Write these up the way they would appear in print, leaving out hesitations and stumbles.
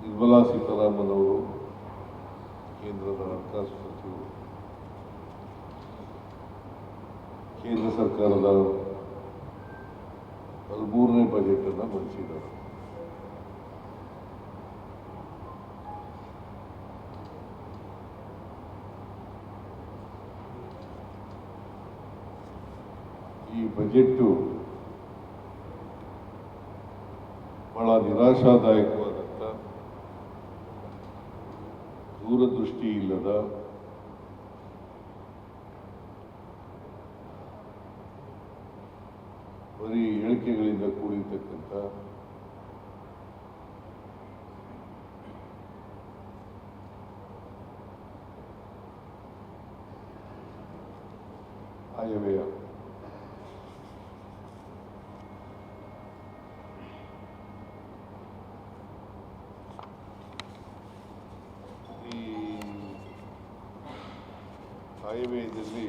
ನಿರ್ಮಲಾ ಸೀತಾರಾಮನ್ ಅವರು ಕೇಂದ್ರದ ಹಣಕಾಸು ಸಚಿವರು ಕೇಂದ್ರ ಸರ್ಕಾರದ 13ನೇ ಬಜೆಟ್ ಅನ್ನು ಮಂಡಿಸಿದ್ದಾರೆ. ಈ ಬಜೆಟ್ ಬಹಳ ನಿರಾಶಾದಾಯಕವಾದಂಥ, ದೂರದೃಷ್ಟಿ ಇಲ್ಲದ, ಬರೀ ಹೇಳಿಕೆಗಳಿಂದ ಕೂಡಿರ್ತಕ್ಕಂಥ ಆಯವ್ಯಯ. ಆಯವ್ಯಯದಲ್ಲಿ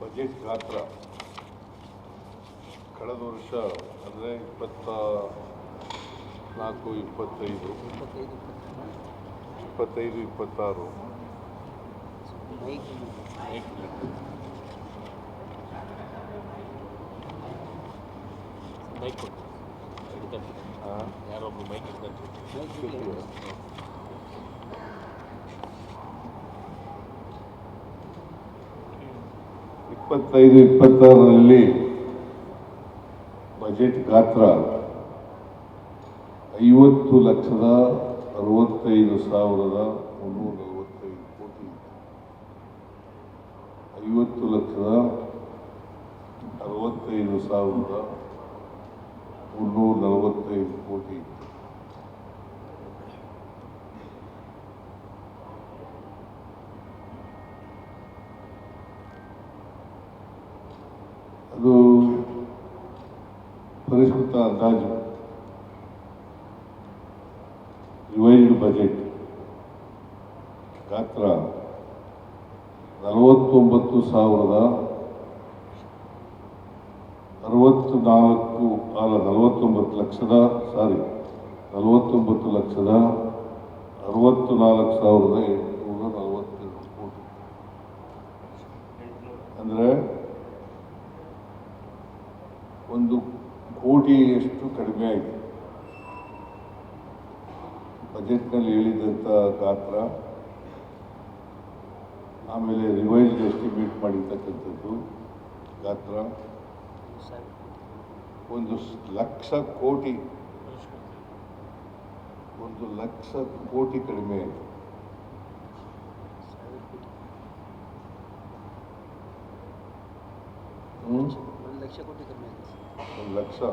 ಬಜೆಟ್ ಗಾತ್ರ ಕಳೆದ ವರ್ಷ ಅಂದರೆ 24, 25, 26 ಯಾರೊಬ್ರು ಮೈಕ್ ಇಪ್ಪತ್ತೈದು 26ರಲ್ಲಿ ಬಜೆಟ್ ಗಾತ್ರ 50,65,345 ಕೋಟಿ. 50,65,345 ಕೋಟಿ. ಅದು ಪರಿಷ್ಕೃತ ಅಂದಾಜು, ರಿವೈಸ್ಡ್ ಬಜೆಟ್ ಗಾತ್ರ 49,64,842 ಕೋಟಿ. ಅಂದರೆ 1 ಕೋಟಿಯಷ್ಟು ಕಡಿಮೆ ಆಯಿತು ಬಜೆಟ್ನಲ್ಲಿ ಹೇಳಿದಂಥ ಗಾತ್ರ. ಆಮೇಲೆ ರಿವೈಸ್ಡ್ ಎಸ್ಟಿಮೇಟ್ ಮಾಡಿರ್ತಕ್ಕಂಥದ್ದು ಗಾತ್ರ 1,00,000 ಕೋಟಿ, 1,00,000 ಕೋಟಿ ಕಡಿಮೆ ಆಯಿತು. $1 ಲಕ್ಷ ಕೋಟಿ ಕಡಿಮೆ ಆಗಿದೆ. 1,00,000.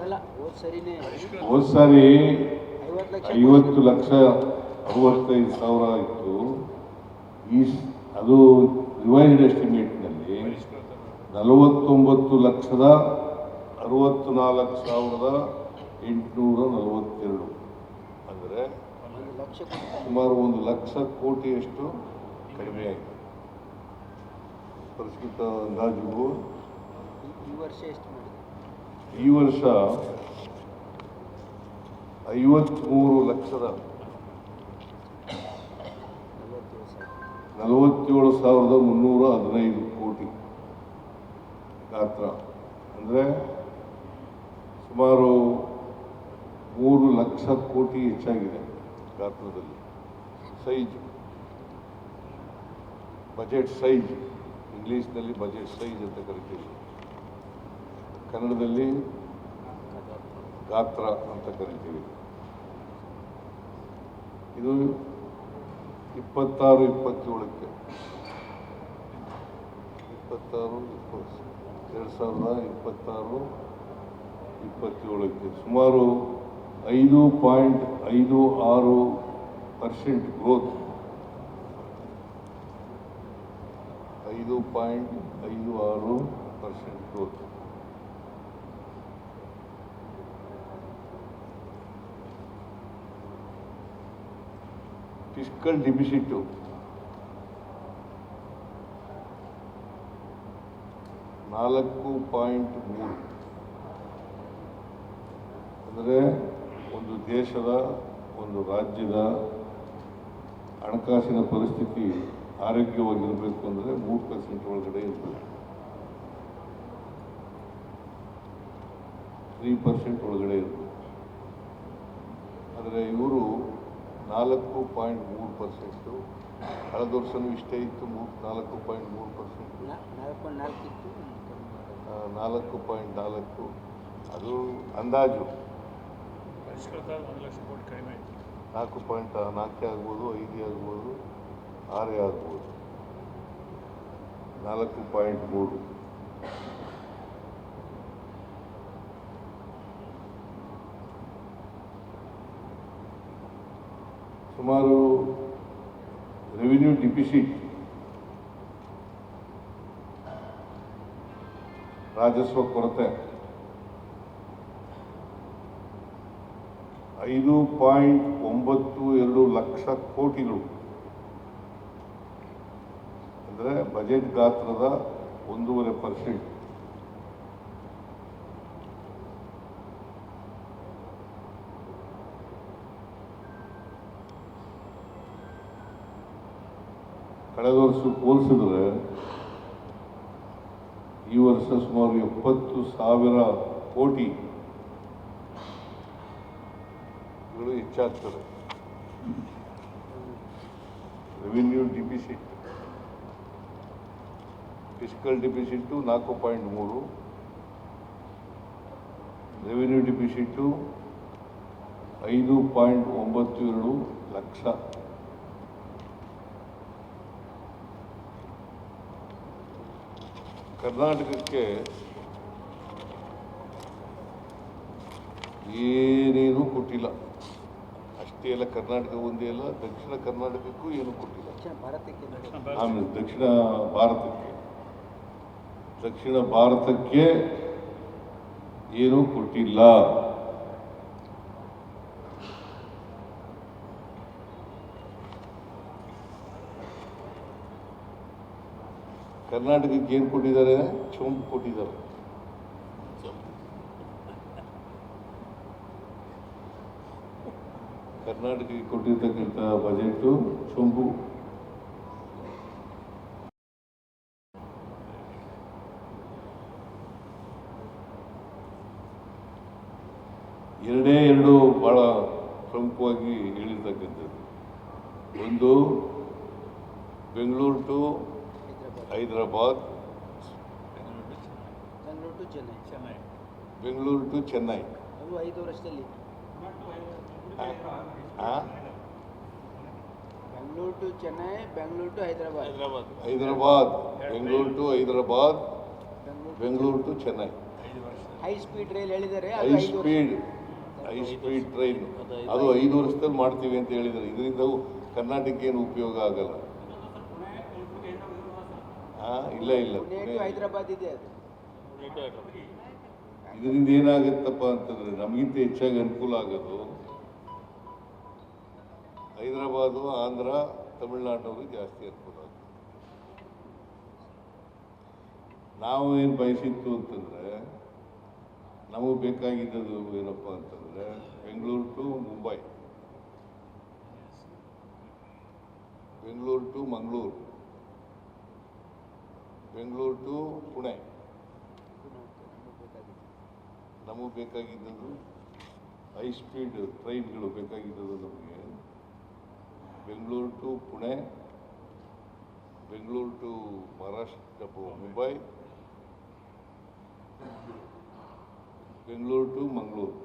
ಅಲ್ಲ, ಹೋದ ಸಾರಿ 50,65,000 ಇತ್ತು. ಅದು ರಿವೈಸ್ಡ್ ಎಸ್ಟಿಮೇಟ್ನಲ್ಲಿ 49,64,842 ಅಂದರೆ ಸುಮಾರು 1,00,000 ಕೋಟಿಯಷ್ಟು ಕಡಿಮೆ ಆಯಿತು. ಪರಿಷ್ಕೃತ ಅಂದಾಜು ಈ ವರ್ಷ ಎಷ್ಟು ಮಾಡಿದೆ? ಈ ವರ್ಷ 53,47,315 ಕೋಟಿ ಗಾತ್ರ. ಅಂದರೆ ಸುಮಾರು 3,00,000 ಕೋಟಿ ಹೆಚ್ಚಾಗಿದೆ ಗಾತ್ರದಲ್ಲಿ. ಸೈಜ್, ಬಜೆಟ್ ಸೈಜ್, ಇಂಗ್ಲೀಷ್ನಲ್ಲಿ ಬಜೆಟ್ ಸೈಜ್ ಅಂತ ಕರಿತೀವಿ, ಕನ್ನಡದಲ್ಲಿ ಗಾತ್ರ ಅಂತ ಕರಿತೀವಿ. ಇದು 26-27ಕ್ಕೆ 2026-27ಕ್ಕೆ ಸುಮಾರು 5.56% ಗ್ರೋತ್. 5.56% ಗ್ರೋತ್. Fiscal deficit 4.3. ಅಂದರೆ ಒಂದು ದೇಶದ ಒಂದು ರಾಜ್ಯದ ಹಣಕಾಸಿನ ಪರಿಸ್ಥಿತಿ ಆರೋಗ್ಯವಾಗಿರಬೇಕು ಅಂದರೆ 3% ಒಳಗಡೆ ಇರಬೇಕು. 3% ಒಳಗಡೆ ಇರಬೇಕು. ಆದರೆ ಇವರು 4.3%, ಕಳೆದ ವರ್ಷವೂ ಇಷ್ಟೇ ಇತ್ತು. 4.3%, 4.4 ಅದು ಅಂದಾಜು. ಪರಿಷ್ಕೃತ 1 ಲಕ್ಷ ಕೋಟಿ ಕಡಿಮೆ ಆಯಿತು. 4.4 ಆಗ್ಬೋದು, 5 ಆಗ್ಬೋದು, 6 ಆಗ್ಬೋದು. 4.3 ಸುಮಾರು ರೆವಿನ್ಯೂ ಡಿಫಿಸಿಟ್, ರಾಜಸ್ವ ಕೊರತೆ 5.92 ಲಕ್ಷ ಕೋಟಿಗಳು, ಅಂದರೆ ಬಜೆಟ್ ಗಾತ್ರದ 1.5%. ಕಳೆದ ವರ್ಷ ಹೋಲಿಸಿದ್ರೆ ಈ ವರ್ಷ ಸುಮಾರು 70,000 ಕೋಟಿಗಳು ಹೆಚ್ಚಾಗ್ತದೆ. Revenue deficit, fiscal deficit 4.3, revenue deficit 5.92 lakh. ಕರ್ನಾಟಕಕ್ಕೆ ಏನೇನೂ ಕೊಟ್ಟಿಲ್ಲ. ಅಷ್ಟೇ ಅಲ್ಲ, ಕರ್ನಾಟಕ ಒಂದೇ ಅಲ್ಲ, ದಕ್ಷಿಣ ಕರ್ನಾಟಕಕ್ಕೂ ಏನೂ ಕೊಟ್ಟಿಲ್ಲ. ಆಮೇಲೆ ದಕ್ಷಿಣ ಭಾರತಕ್ಕೆ ಏನೂ ಕೊಟ್ಟಿಲ್ಲ. ಕರ್ನಾಟಕಕ್ಕೆ ಏನು ಕೊಟ್ಟಿದ್ದಾರೆ? ಚೊಂಬು ಕೊಟ್ಟಿದ್ದಾರೆ. ಕರ್ನಾಟಕಕ್ಕೆ ಕೊಟ್ಟಿರ್ತಕ್ಕಂಥ ಬಜೆಟು ಚೊಂಬು. ಎರಡು ಬಹಳ ಪ್ರಮುಖವಾಗಿ ಹೇಳಿರ್ತಕ್ಕಂಥದ್ದು. ಒಂದು, ಬೆಂಗಳೂರು ಟು ಹೈದರಾಬಾದ್, ಬೆಂಗಳೂರು ಟು ಚೆನ್ನೈ. ಅದು 5 ವರ್ಷದಲ್ಲಿ Bengaluru to Chennai, Bengaluru to Hyderabad, Bengaluru to Hyderabad, Bengaluru to Chennai. High speed rail ಹೇಳಿದ್ದಾರೆ. ಹೈ ಸ್ಪೀಡ್ ಟ್ರೈನ್ ಅದು 5 ವರ್ಷದಲ್ಲಿ ಮಾಡ್ತೀವಿ ಅಂತ ಹೇಳಿದ್ದಾರೆ. ಇದರಿಂದ ಕರ್ನಾಟಕಕ್ಕೆ ಏನು ಉಪಯೋಗ ಆಗಲ್ಲ. ಇಲ್ಲ ಹೈದರಾಬಾದ್ ಇದೆ. ಇದರಿಂದ ಏನಾಗುತ್ತಪ್ಪ ಅಂತಂದ್ರೆ ನಮಗಿಂತ ಹೆಚ್ಚಾಗಿ ಅನುಕೂಲ ಆಗೋದು ಹೈದರಾಬಾದು, ಆಂಧ್ರ, ತಮಿಳುನಾಡಿನವ್ರಿಗೆ ಜಾಸ್ತಿ ಅನುಕೂಲ ಆಗುತ್ತೆ. ನಾವು ಏನು ಬಯಸಿತ್ತು ಅಂತಂದರೆ, ನಮಗೆ ಬೇಕಾಗಿದ್ದದು ಏನಪ್ಪ ಅಂತಂದರೆ Bengaluru to Mumbai, Bengaluru to Mangaluru, Bengaluru to Pune. ನಮಗೆ ಬೇಕಾಗಿದ್ದದು ಹೈ ಸ್ಪೀಡ್ ಟ್ರೈನ್ಗಳು ಬೇಕಾಗಿದ್ದದು ನಮಗೆ Bengaluru to Pune, Bengaluru to Maharashtra Mumbai, Bengaluru to Mangaluru.